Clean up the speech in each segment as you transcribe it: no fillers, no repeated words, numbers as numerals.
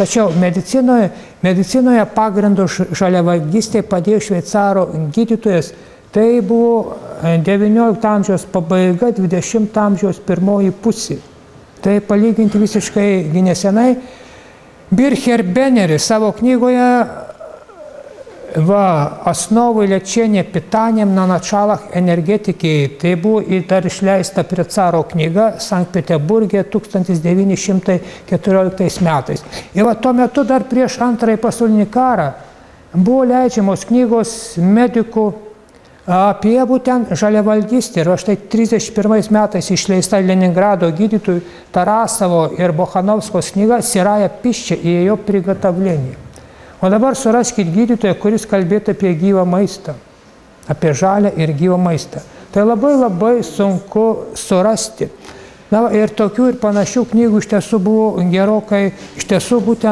Tačiau medicinoje pagrindu žaliavalgystei padėjo šveicaro gydytojas. Tai buvo 19 amžiaus pabaiga, 20 amžiaus pirmoji pusė. Tai palyginti visiškai nesenai. Bircher Beneris savo knygoje Основы лечения питанием на началах энергетики. Tai buvo dar išleista prie caro knyga Sankt Peterburge 1914 metais. Ir tuo metu dar prieš antrąjį pasaulinį karą buvo leidžiamos knygos medikų apie būtent žaliavalgystę. Ir štai 31 metais išleista Leningrado gydytojų Tarasavo ir Bochanovskos knyga Siraya пища и ее приготовление. O dabar suraskit gydytoją, kuris kalbėtų apie gyvą maistą, apie žalią ir gyvą maistą. Tai labai sunku surasti. Na, ir tokių ir panašių knygų iš tiesų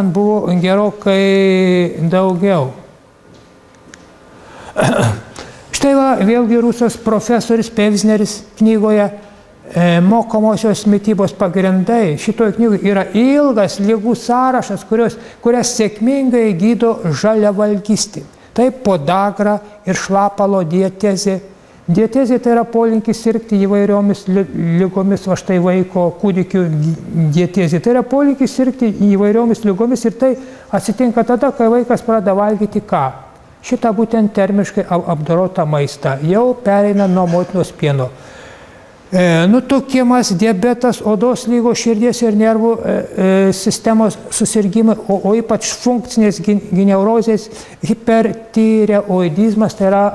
buvo gerokai daugiau. Štai vėlgi Rusijos profesorius Pevzneris knygoje Mokomosios mitybos pagrindai. Šitoje knygoje yra ilgas ligų sąrašas, kurias sėkmingai gydo žaliavalgystė. Tai podagra ir šlapalo dietezė. Dietezė tai yra polinkis sirgti įvairiomis ligomis, štai vaiko kūdikių dietezė. Tai yra polinkis sirgti įvairiomis ligomis ir tai atsitinka tada, kai vaikas pradeda valgyti ką? Šitą būtent termiškai apdorotą maistą. Jau pereina nuo motinos pieno. Nutukimas, diabetas, odos lygos, širdies ir nervų sistemos susirgymai, o ypač funkcinės gineurozės, hipertireoidizmas, tai yra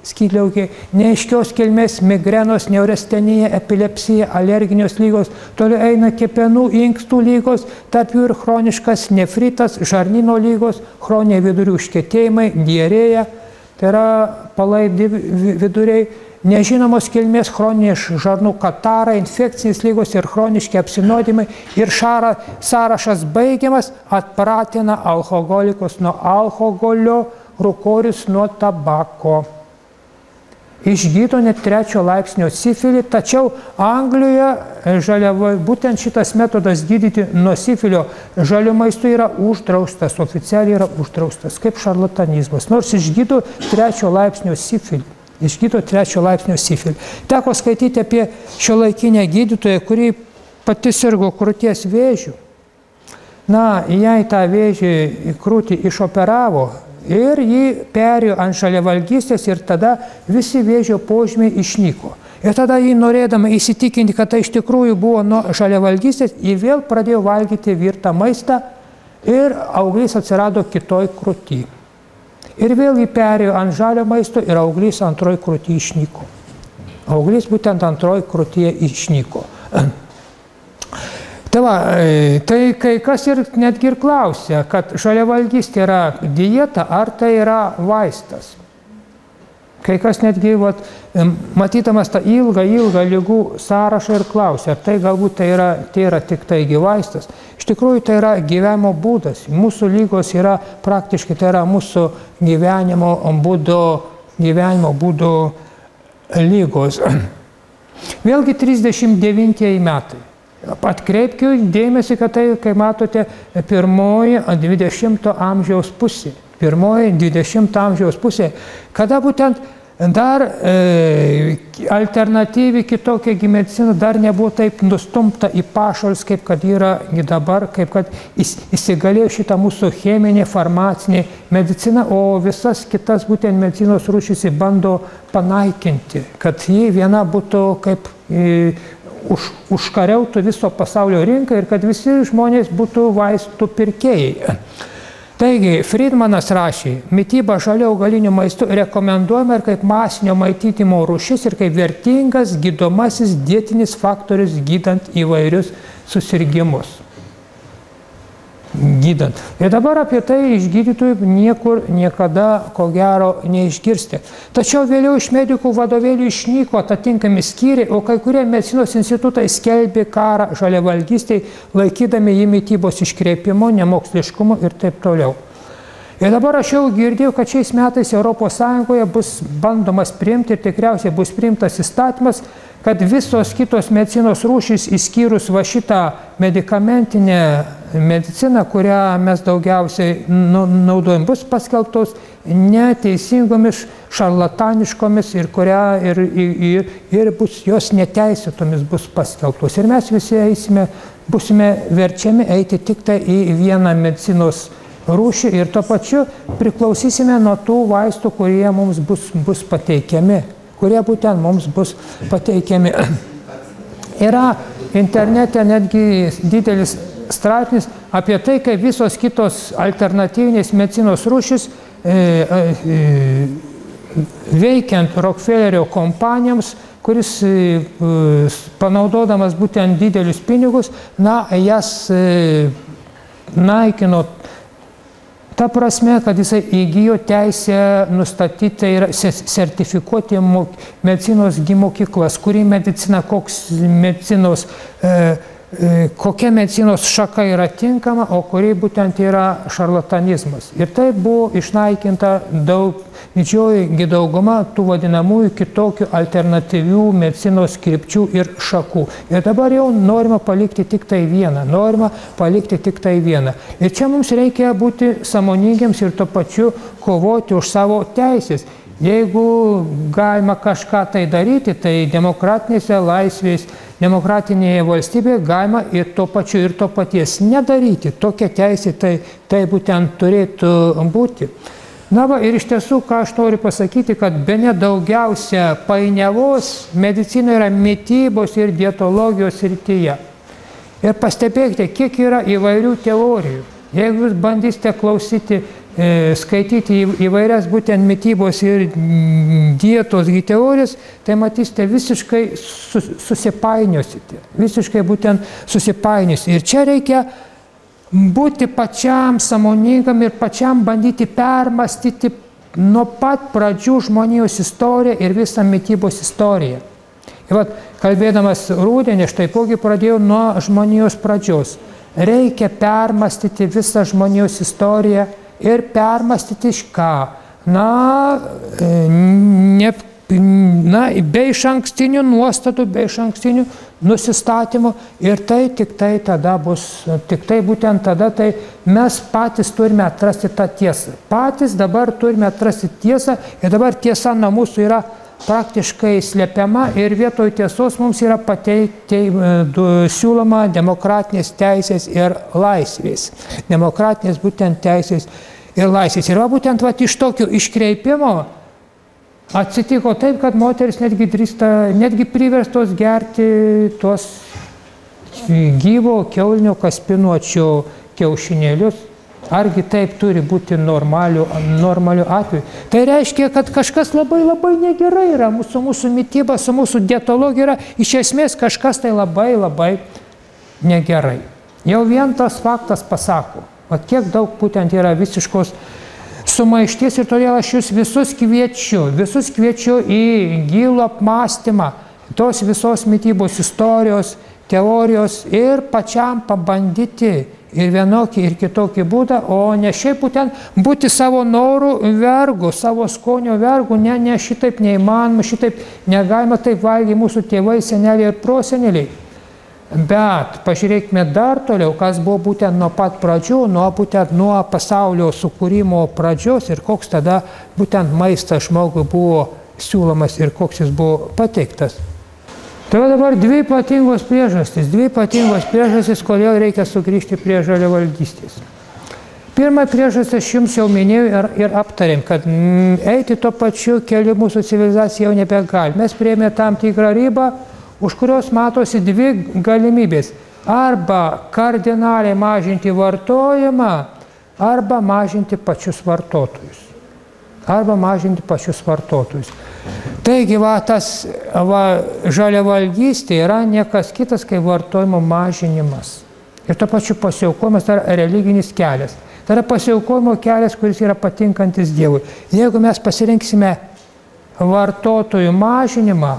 skydliaukė, neaiškios kilmės, migrenos, neurastenija, epilepsija, alerginios lygos, toliau eina kepenų, inkstų lygos, tarp jų ir chroniškas nefritas, žarnyno lygos, chroniniai vidurių užkietėjimai, diarėja, tai yra palaidi viduriai, nežinomos kilmės chroniniai žarnų katarai, infekcinės lygos ir chroniški apsinuodimai. Ir sąrašas baigiamas, atpratina alkoholikus nuo alkoholio, rūkorius nuo tabako. Išgydo net 3 laipsnio sifilį, tačiau Anglijoje būtent šitas metodas gydyti nuo sifilio žaliu maistu yra uždraustas, oficialiai yra uždraustas, kaip šarlatanizmas, nors išgydo 3 laipsnio sifilį. Išgydo 3 laipsnio sifilį. Teko skaityti apie šiuolaikinę gydytoją, kuri pati sirgo krūties vėžiu. Na, jai tą vėžį krūtį išoperavo ir ji perėjo ant žaliavalgystės ir tada visi vėžio požymiai išnyko. Ir tada ji, norėdama įsitikinti, kad tai iš tikrųjų buvo nuo žaliavalgystės, ji vėl pradėjo valgyti virtą maistą ir auglys atsirado kitoj krūty. Ir vėl jį perėjo ant žalio maisto ir auglys antroji krūtyje išnyko. Auglys būtent antroji krūtyje išnyko. Tai kai kas ir netgi ir klausia, kad žaliavalgystė yra dieta ar tai yra vaistas. Kai kas netgi, matydamas tą ilgą ligų sąrašą ir klausia, ar tai galbūt tai yra tik taigi vaistas. Iš tikrųjų, tai yra gyvenimo būdas. Mūsų lygos yra praktiškai, tai yra mūsų gyvenimo būdo lygos. Vėlgi 39 metai. Atkreipkiu dėmesį, kad tai, kai matote, pirmoji 20 amžiaus pusė. Pirmoji 20 amžiaus pusė, kada būtent dar alternatyvi kitokia medicina dar nebuvo taip nustumta į pašalus, kaip kad yra dabar, kaip kad įsigalėjo šitą mūsų cheminė, farmacinė medicina, o visas kitas būtent medicinos rūšis bando panaikinti, kad ji viena būtų kaip užkariautų viso pasaulio rinką ir kad visi žmonės būtų vaistų pirkėjai. Taigi, Friedmanas rašė, mityba žaliu augaliniu maistu rekomenduojama ir kaip masinio maitinimo rūšis ir kaip vertingas gydomasis dietinis faktorius gydant įvairius susirgimus. Ir dabar apie tai iš gydytojų niekur niekada, ko gero, neišgirsti. Tačiau vėliau iš medikų vadovėlių išnyko atitinkami skyriai, o kai kurie medicinos institutai skelbė karą žaliavalgystei, laikydami jį mitybos iškreipimu, nemoksliškumu ir taip toliau. Ir dabar aš jau girdėjau, kad šiais metais ES bus bandomas priimti ir tikriausiai bus priimtas įstatymas, kad visos kitos medicinos rūšys, išskyrus šitą medikamentinę medicina, kurią mes daugiausiai naudojam, bus paskelbtos neteisingomis, šarlataniškomis ir bus jos neteisėtomis bus paskelbtos. Ir mes visi būsime verčiami eiti tik tai į vieną medicinos rūšį ir tuo pačiu priklausysime nuo tų vaistų, kurie mums bus pateikiami, kurie būtent mums bus pateikiami. Yra internete netgi didelis straipsnis apie tai, kaip visos kitos alternatyvinės medicinos rūšys veikiant Rockefellerio kompanijoms, kuris panaudodamas būtent didelius pinigus, jas naikino. Ta prasme, kad jisai įgijo teisę nustatyti, tai yra sertifikuoti medicinos mokyklas, kokia medicinos šaka yra tinkama, o kuri būtent yra šarlatanizmas. Ir tai buvo išnaikinta didžioji dauguma tų vadinamųjų kitokių alternatyvių medicinos krypčių ir šakų. Ir dabar jau norima palikti tik tai vieną. Ir čia mums reikia būti sąmoningiams ir tuo pačiu kovoti už savo teisės. Jeigu galima kažką tai daryti, tai demokratinėse laisvės, demokratinėje valstybėje galima ir to paties nedaryti. Tokia teisė tai būtent turėtų būti. Ir iš tiesų, ką aš noriu pasakyti, kad bene daugiausia painiavos medicinoje yra mitybos ir dietologijos srityje. Ir pastebėkite, kiek yra įvairių teorijų. Jeigu jūs bandysite skaityti įvairias būtent mitybos ir dietos teorijas, tai matysite visiškai susipainiosite. Ir čia reikia būti pačiam sąmoningam ir pačiam bandyti permastyti nuo pat pradžių žmonijos istoriją ir visą mitybos istoriją. Ir kalbėdamas rudenį, aš taipogi pradėjau nuo žmonijos pradžios. Reikia permastyti visą žmonijos istoriją ir permastyti ką? Be išankstinių nuostatų, be išankstinių nusistatymų. Ir tai būtent tada mes patys turime atrasti tą tiesą. Patys dabar turime atrasti tiesą ir dabar tiesa nuo mūsų yra praktiškai slepiama ir vietoj tiesos mums yra siūloma demokratinės teisės ir laisvės. Demokratinės būtent teisės ir laisvės. Ir būtent iš tokio iškreipimo atsitiko taip, kad moteris netgi priverstos gerti tuos gyvo kiaulinio kaspinuočio kiaušinėlius. Argi taip turi būti normaliu atveju? Tai reiškia, kad kažkas labai negerai yra. Mūsų mityba, su mūsų dietologija yra iš esmės kažkas tai labai negerai. Jau vien tas faktas pasako, kiek daug būtent yra visiškos sumaišties ir todėl aš jūs visus kviečiu į gilų apmąstymą tos visos mitybos istorijos, teorijos ir pačiam pabandyti ir vienokį, ir kitokį būdą, o ne šiaip būtent būti savo norų vergu, savo skonio vergu, ne šitaip neįmanoma, šitaip negalima, taip valgė mūsų tėvai, seneliai ir proseneliai. Bet pažiūrėkime dar toliau, kas buvo būtent nuo pat pradžių, nuo pasaulio sukūrimo pradžios ir koks tada būtent maistas žmogui buvo siūlomas ir koks jis buvo pateiktas. Tai dabar dvi ypatingos priežastys, kodėl reikia sugrįžti prie žaliavalgystės. Pirmą priežastį aš jums jau minėjau ir aptarėm, kad eiti tuo pačiu keliu mūsų civilizacija jau nebegali. Mes priėmė tam tikrą ribą, už kurios matosi dvi galimybės. Arba kardinaliai mažinti vartojimą, arba mažinti pačius vartotojus. Taigi, žaliavalgystė yra niekas kitas, kaip vartojimo mažinimas. Ir tuo pačiu pasiaukojimas tai yra religinis kelias. Tai yra pasiaukojimo kelias, kuris yra patinkantis Dievui. Jeigu mes pasirinksime vartotojų mažinimą,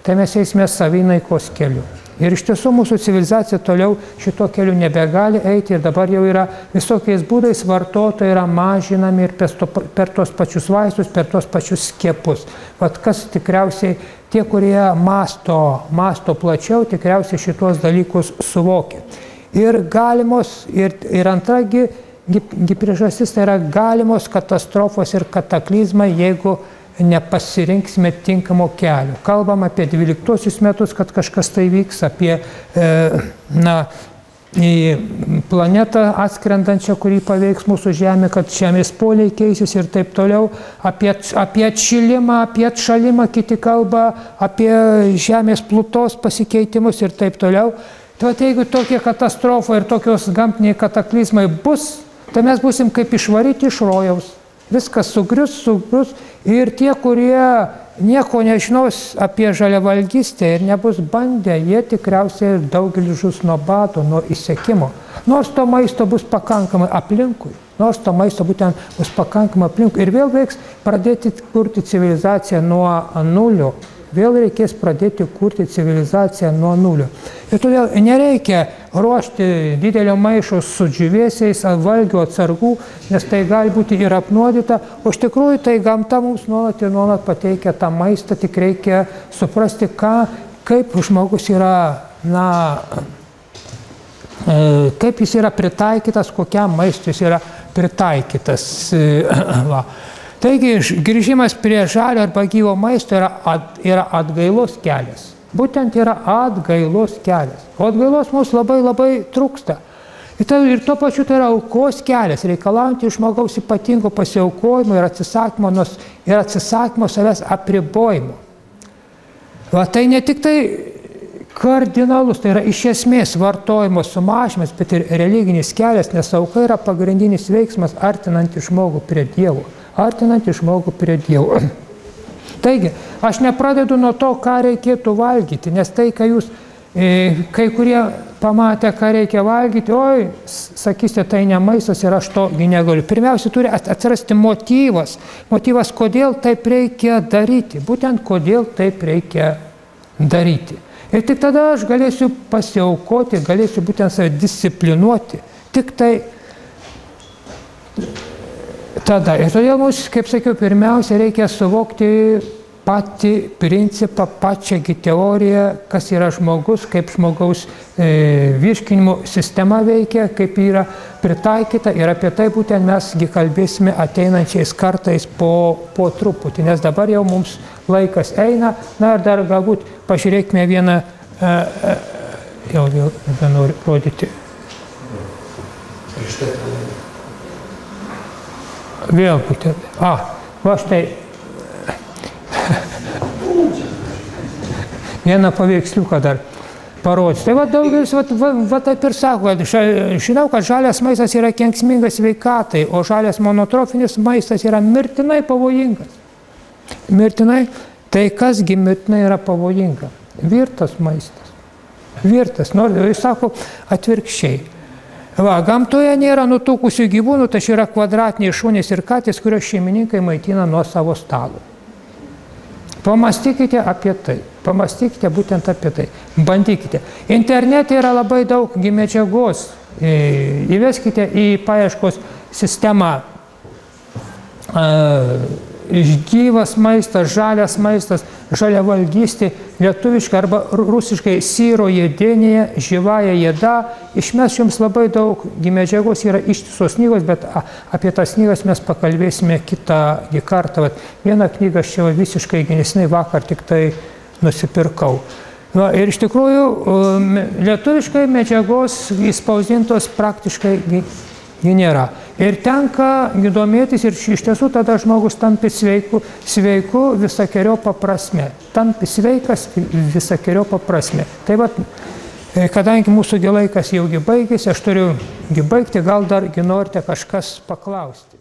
tai mes eisime savinaikos keliu. Ir iš tiesų mūsų civilizacija toliau šito keliu nebegali eiti ir dabar jau yra visokiais būdais vartotojai yra mažinami ir per tos pačius vaistus, per tos pačius skiepus. Kas tikriausiai tie, kurie masto plačiau, tikriausiai šitos dalykus suvokia. ir galimos, ir antragi priežastis tai yra galimos katastrofos ir kataklizmai, jeigu nepasirinksime tinkamo kelio. Kalbam apie 12 metus, kad kažkas tai vyks, apie į planetą atskrendančią, kurį paveiks mūsų Žemė, kad Žemės poliai keisis ir taip toliau, apie atšilimą, apie atšalimą, kiti kalba, apie Žemės plutos pasikeitimus ir taip toliau. Tai jeigu tokie katastrofai ir tokios gamtiniai kataklizmai bus, tai mes būsim kaip išvaryti iš rojaus. Viskas sugrius ir tie, kurie nieko nežinos apie žaliavalgystę ir nebus bandę, jie tikriausiai daugelis žus nuo bado, nuo išsekimo. Nors to maisto bus pakankamai aplinkui. Ir vėl reiks pradėti kurti civilizaciją nuo nulio. Vėl reikės pradėti kurti civilizaciją nuo nulio. Ir todėl nereikia ruošti didelio maišo su džiūvėsiais, valgių, atsargų, nes tai gali būti ir apnuodyta. O iš tikrųjų tai gamta mums nuolat ir nuolat pateikia tą maistą, tik reikia suprasti, kaip žmogus yra, kaip jis yra pritaikytas, kokiam maistui jis yra pritaikytas. Taigi, grįžimas prie žalio arba gyvo maisto yra atgailos kelias. Būtent yra atgailos kelias. O atgailos mums labai trūksta. Ir tuo pačiu tai yra aukos kelias, reikalaujantys žmogaus ypatingo pasiaukojimo ir atsisakymo savęs apribojimo. Tai ne tik tai kardinalus, tai yra iš esmės vartojimo sumažinimas, bet ir religinis kelias, nes auka yra pagrindinis veiksmas artinantį žmogų prie Dievo. Taigi, aš nepradedu nuo to, ką reikėtų valgyti, nes tai, kai kurie pamatę, ką reikia valgyti, sakysite, tai ne maistas ir aš to negaliu. Pirmiausia, turi atsirasti motyvas, kodėl taip reikia daryti, būtent kodėl taip reikia daryti. Ir tik tada aš galėsiu pasiaukoti, galėsiu būtent save disciplinuoti, tik tai tada. Ir todėl mums, kaip sakiau, pirmiausia reikia suvokti patį principą, pačią teoriją, kas yra žmogus, kaip žmogaus virškinimo sistema veikia, kaip yra pritaikyta, ir apie tai būtent mes kalbėsime ateinančiais kartais po truputį, nes dabar jau mums laikas eina. Ir dar galbūt pažiūrėkime vieną, jau noriu rodyti. Vėl būtent. Va štai. Vieną paveiksliuką dar parodys. Tai daugelis taip ir sako, kad žinau, kad žalias maistas yra kenksmingas sveikatai, o žalias monotrofinis maistas yra mirtinai pavojingas. Mirtinai? Tai kasgi mirtinai yra pavojinga? Virtas maistas. Virtas. Jis sako atvirkščiai. Gamtoje nėra nutukusių gyvūnų, tačiau yra kvadratiniai šunys ir katės, kurios šeimininkai maitina nuo savo stalo. Pamastykite apie tai. Pamastykite būtent apie tai. Bandykite. Internete yra labai daug medžiagos. Įveskite į paieškos sistemą gyvas maistas, žalias maistas, žaliavalgystė, lietuviškai arba rusiškai syro jėdienėje, žyvąja jėda. Išmes jums labai daug medžiagos, yra ištisos knygos, bet apie tas knygas mes pakalbėsime kitą kartą. Vieną knygą aš čia visiškai neseniai vakar tik tai nusipirkau. Ir iš tikrųjų lietuviškai medžiagos įspausdintos praktiškai nėra. Ir tenka domėtis ir iš tiesų tada žmogus tampi sveiku visokeriopą prasme. Tampi sveikas visokeriopą prasme. Tai kadangi mūsų laikas jau baigėsi, aš turiu baigti, gal dar norite kažkas paklausti.